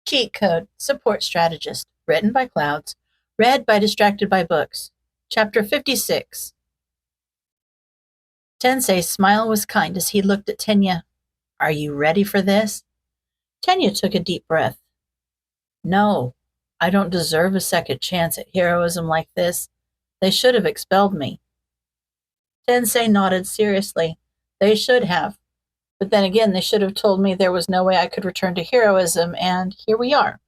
Cheat Code, Support Strategist, written by Clouds, read by Distracted by Books. Chapter 56. Tensei's smile was kind as he looked at Tenya. Are you ready for this? Tenya took a deep breath. No, I don't deserve a second chance at heroism like this. They should have expelled me. Tensei nodded seriously. They should have. But then again, they should have told me there was no way I could return to heroism, and here we are.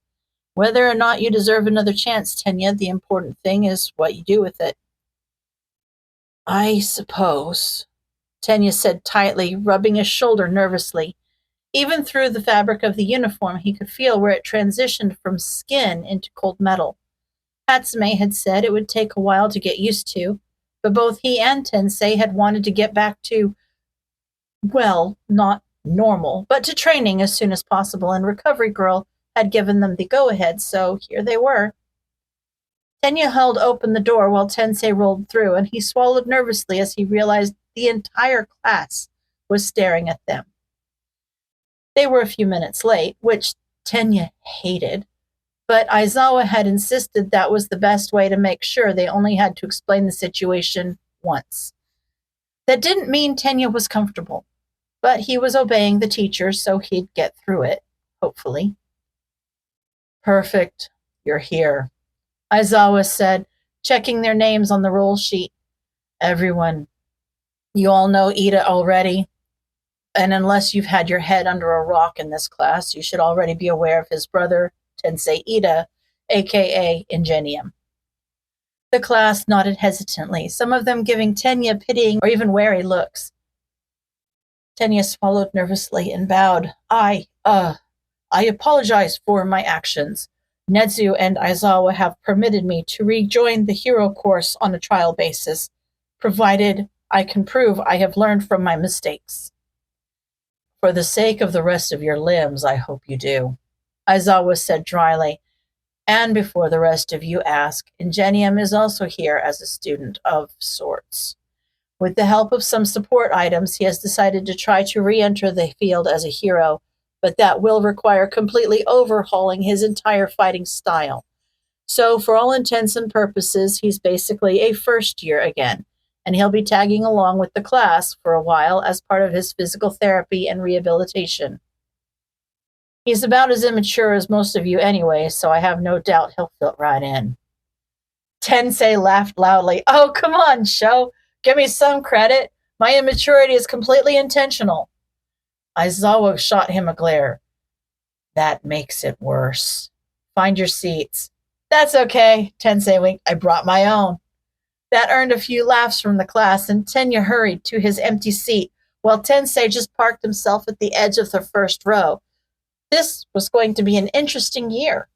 Whether or not you deserve another chance, Tenya, the important thing is what you do with it. I suppose, Tenya said tightly, rubbing his shoulder nervously. Even through the fabric of the uniform, he could feel where it transitioned from skin into cold metal. Hatsume had said it would take a while to get used to, but both he and Tensei had wanted to get back to, well, not normal, but to training as soon as possible, and Recovery Girl had given them the go-ahead, so here they were. Tenya held open the door while Tensei rolled through, and he swallowed nervously as he realized the entire class was staring at them. They were a few minutes late, which Tenya hated, but Aizawa had insisted that was the best way to make sure they only had to explain the situation once. That didn't mean Tenya was comfortable, but he was obeying the teacher, so he'd get through it, hopefully. Perfect, you're here, Aizawa said, checking their names on the roll sheet. Everyone, you all know Ida already, and unless you've had your head under a rock in this class, you should already be aware of his brother, Tensei Ida, aka Ingenium. The class nodded hesitantly, some of them giving Tenya pitying or even wary looks. Tenya swallowed nervously and bowed. I apologize for my actions. Nedzu and Aizawa have permitted me to rejoin the hero course on a trial basis, provided I can prove I have learned from my mistakes. For the sake of the rest of your limbs, I hope you do, Aizawa said dryly. And before the rest of you ask, Ingenium is also here as a student of sorts. With the help of some support items, he has decided to try to re-enter the field as a hero, but that will require completely overhauling his entire fighting style. So for all intents and purposes, he's basically a first year again, and he'll be tagging along with the class for a while as part of his physical therapy and rehabilitation. He's about as immature as most of you anyway, so I have no doubt he'll fit right in. Tensei laughed loudly. Oh, come on, Sho. Give me some credit. My immaturity is completely intentional. Aizawa shot him a glare. That makes it worse. Find your seats. That's okay, Tensei winked. I brought my own. That earned a few laughs from the class, and Tenya hurried to his empty seat, while Tensei just parked himself at the edge of the first row. This was going to be an interesting year.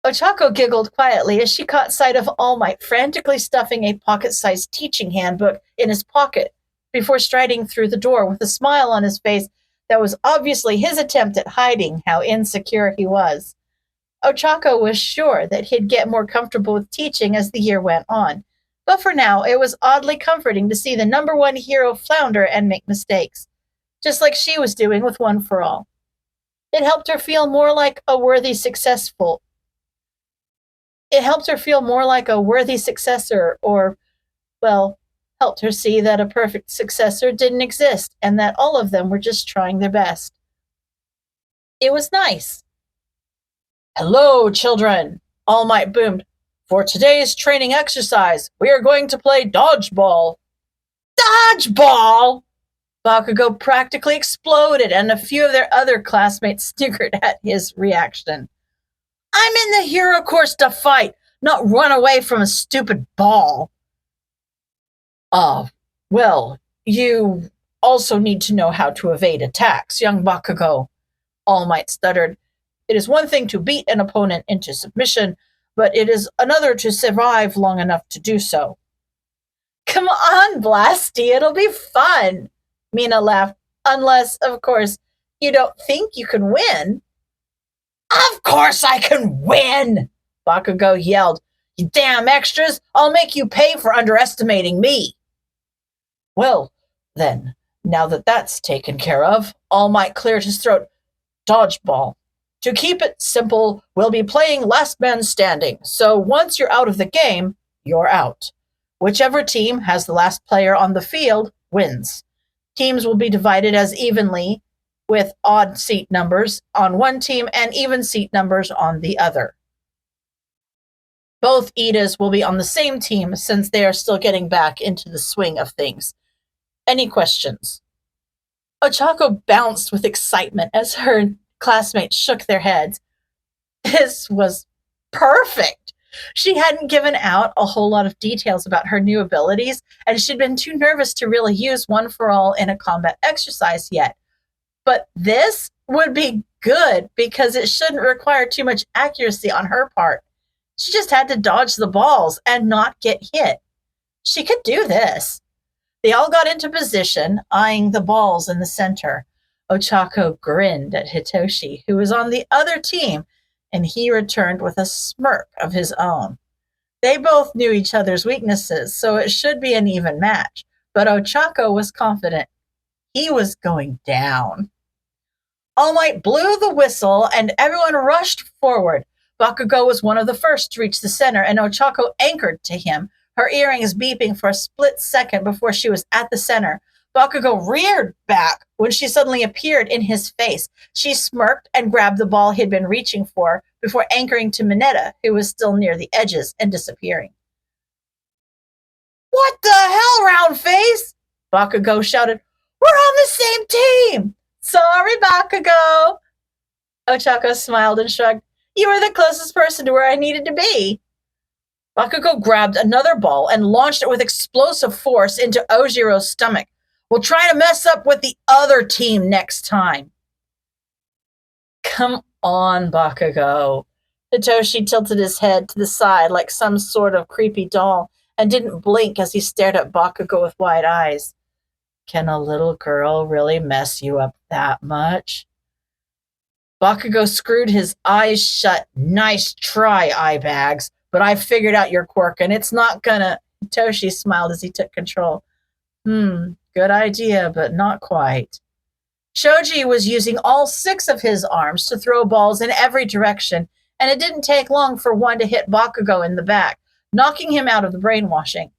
Ochako giggled quietly as she caught sight of All Might frantically stuffing a pocket-sized teaching handbook in his pocket before striding through the door with a smile on his face that was obviously his attempt at hiding how insecure he was. Ochako was sure that he'd get more comfortable with teaching as the year went on, but for now it was oddly comforting to see the number one hero flounder and make mistakes, just like she was doing with One for All. It helped her feel more like a worthy successor, or, well, helped her see that a perfect successor didn't exist and that all of them were just trying their best. It was nice. Hello, children, All Might boomed. For today's training exercise, we are going to play dodgeball. Dodgeball! Bakugo practically exploded, and a few of their other classmates snickered at his reaction. I'm in the hero course to fight, not run away from a stupid ball. Well, you also need to know how to evade attacks, young Bakugo, All Might stuttered. It is one thing to beat an opponent into submission, but it is another to survive long enough to do so. Come on, Blasty, it'll be fun, Mina laughed, unless, of course, you don't think you can win. Of course I can win, Bakugo yelled. You damn extras, I'll make you pay for underestimating me. Well, then, now that that's taken care of, All Might cleared his throat. Dodgeball. To keep it simple, we'll be playing last man standing, so once you're out of the game, you're out. Whichever team has the last player on the field wins. Teams will be divided as evenly, with odd seat numbers on one team and even seat numbers on the other. Both Idas will be on the same team since they are still getting back into the swing of things. Any questions? Ochako bounced with excitement as her classmates shook their heads. This was perfect. She hadn't given out a whole lot of details about her new abilities, and she'd been too nervous to really use One for All in a combat exercise yet. But this would be good because it shouldn't require too much accuracy on her part. She just had to dodge the balls and not get hit. She could do this. They all got into position, eyeing the balls in the center. Ochako grinned at Hitoshi, who was on the other team, and he returned with a smirk of his own. They both knew each other's weaknesses, so it should be an even match, but Ochako was confident. He was going down. All Might blew the whistle, and everyone rushed forward. Bakugo was one of the first to reach the center, and Ochako anchored to him, her earrings beeping for a split second before she was at the center. Bakugo reared back when she suddenly appeared in his face. She smirked and grabbed the ball he'd been reaching for before anchoring to Mineta, who was still near the edges, and disappearing. "What the hell, round face?" Bakugo shouted. "We're on the same team!" "Sorry, Bakugo." Ochako smiled and shrugged. "You were the closest person to where I needed to be." Bakugo grabbed another ball and launched it with explosive force into Ojiro's stomach. "We'll try to mess up with the other team next time." "Come on, Bakugo." Hitoshi tilted his head to the side like some sort of creepy doll and didn't blink as he stared at Bakugo with wide eyes. "Can a little girl really mess you up that much?" Bakugo screwed his eyes shut. "Nice try, eyebags, but I figured out your quirk and it's not gonna..." Hitoshi smiled as he took control. Good idea, but not quite." Shoji was using all 6 of his arms to throw balls in every direction, and it didn't take long for one to hit Bakugo in the back, knocking him out of the brainwashing.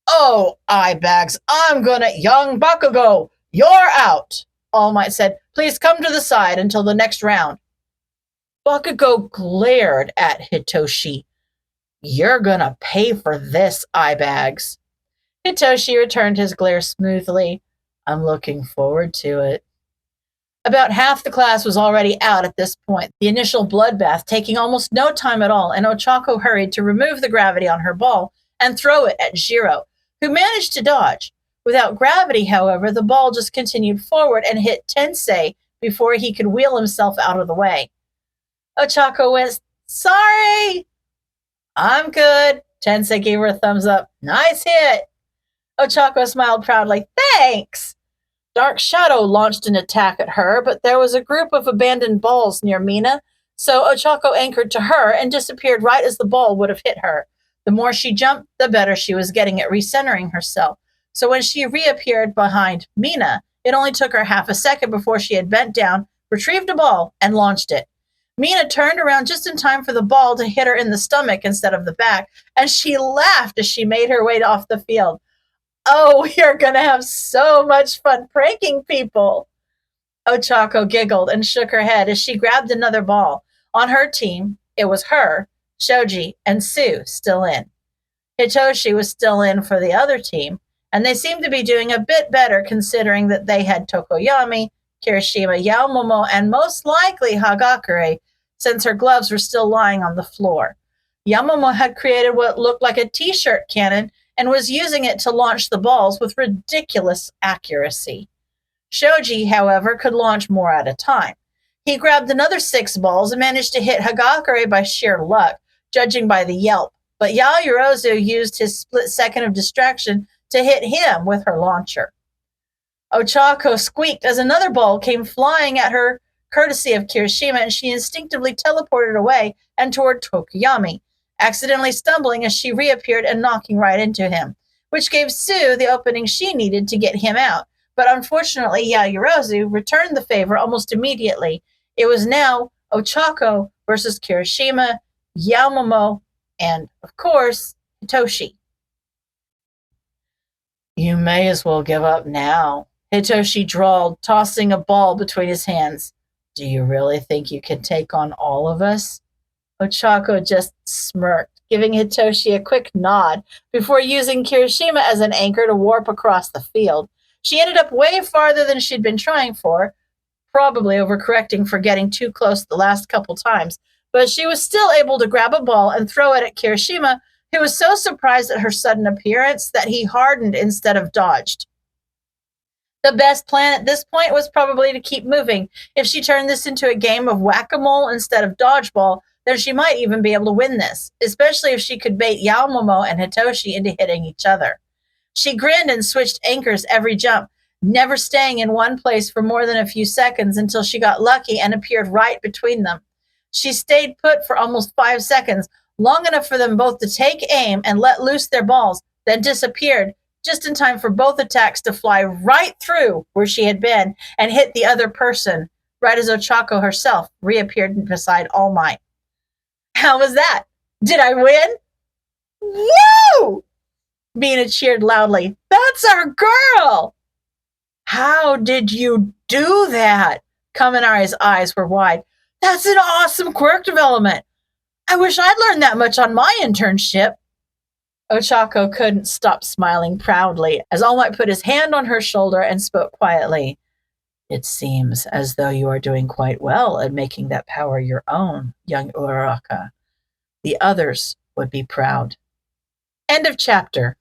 "Oh, eyebags, I'm gonna..." "Young Bakugo, you're out," All Might said. "Please come to the side until the next round." Bakugo glared at Hitoshi. "You're gonna pay for this, eyebags." Hitoshi returned his glare smoothly. "I'm looking forward to it." About half the class was already out at this point, the initial bloodbath taking almost no time at all, and Ochako hurried to remove the gravity on her ball and throw it at Jiro, who managed to dodge. Without gravity, however, the ball just continued forward and hit Tensei before he could wheel himself out of the way. Ochako went, "Sorry." "I'm good." Tensei gave her a thumbs up. "Nice hit." Ochako smiled proudly. "Thanks." Dark Shadow launched an attack at her, but there was a group of abandoned balls near Mina, so Ochako anchored to her and disappeared right as the ball would have hit her. The more she jumped, the better she was getting at recentering herself. So when she reappeared behind Mina, it only took her half a second before she had bent down, retrieved a ball, and launched it. Mina turned around just in time for the ball to hit her in the stomach instead of the back, and she laughed as she made her way off the field. "Oh, we are going to have so much fun pranking people." Ochako giggled and shook her head as she grabbed another ball. On her team, it was her, Shoji, and Sue still in. Hitoshi was still in for the other team, and they seemed to be doing a bit better considering that they had Tokoyami, Kirishima, Yaomomo, and most likely Hagakure, since her gloves were still lying on the floor. Yaomomo had created what looked like a t-shirt cannon and was using it to launch the balls with ridiculous accuracy. Shoji, however, could launch more at a time. He grabbed another 6 balls and managed to hit Hagakure by sheer luck, judging by the yelp, but Yayorozu used his split second of distraction to hit him with her launcher. Ochako squeaked as another ball came flying at her, courtesy of Kirishima, and she instinctively teleported away and toward Tokoyami, accidentally stumbling as she reappeared and knocking right into him, which gave Sue the opening she needed to get him out. But unfortunately, Yayorozu returned the favor almost immediately. It was now Ochako versus Kirishima, Yaomomo, and, of course, Hitoshi. You may as well give up now, Hitoshi drawled, tossing a ball between his hands. Do you really think you can take on all of us? Ochako just smirked, giving Hitoshi a quick nod before using Kirishima as an anchor to warp across the field. She ended up way farther than she'd been trying for, probably overcorrecting for getting too close the last couple times, but she was still able to grab a ball and throw it at Kirishima, who was so surprised at her sudden appearance that he hardened instead of dodged. The best plan at this point was probably to keep moving. If she turned this into a game of whack-a-mole instead of dodgeball, then she might even be able to win this, especially if she could bait Yaomomo and Hitoshi into hitting each other. She grinned and switched anchors every jump, never staying in one place for more than a few seconds until she got lucky and appeared right between them. She stayed put for almost 5 seconds, long enough for them both to take aim and let loose their balls, then disappeared, just in time for both attacks to fly right through where she had been and hit the other person, right as Ochako herself reappeared beside All Might. How was that? Did I win? Woo! Mina cheered loudly. That's our girl! How did you do that? Kaminari's eyes were wide. That's an awesome quirk development. I wish I'd learned that much on my internship. Ochako couldn't stop smiling proudly as All Might put his hand on her shoulder and spoke quietly. It seems as though you are doing quite well at making that power your own, young Uraraka. The others would be proud. End of chapter.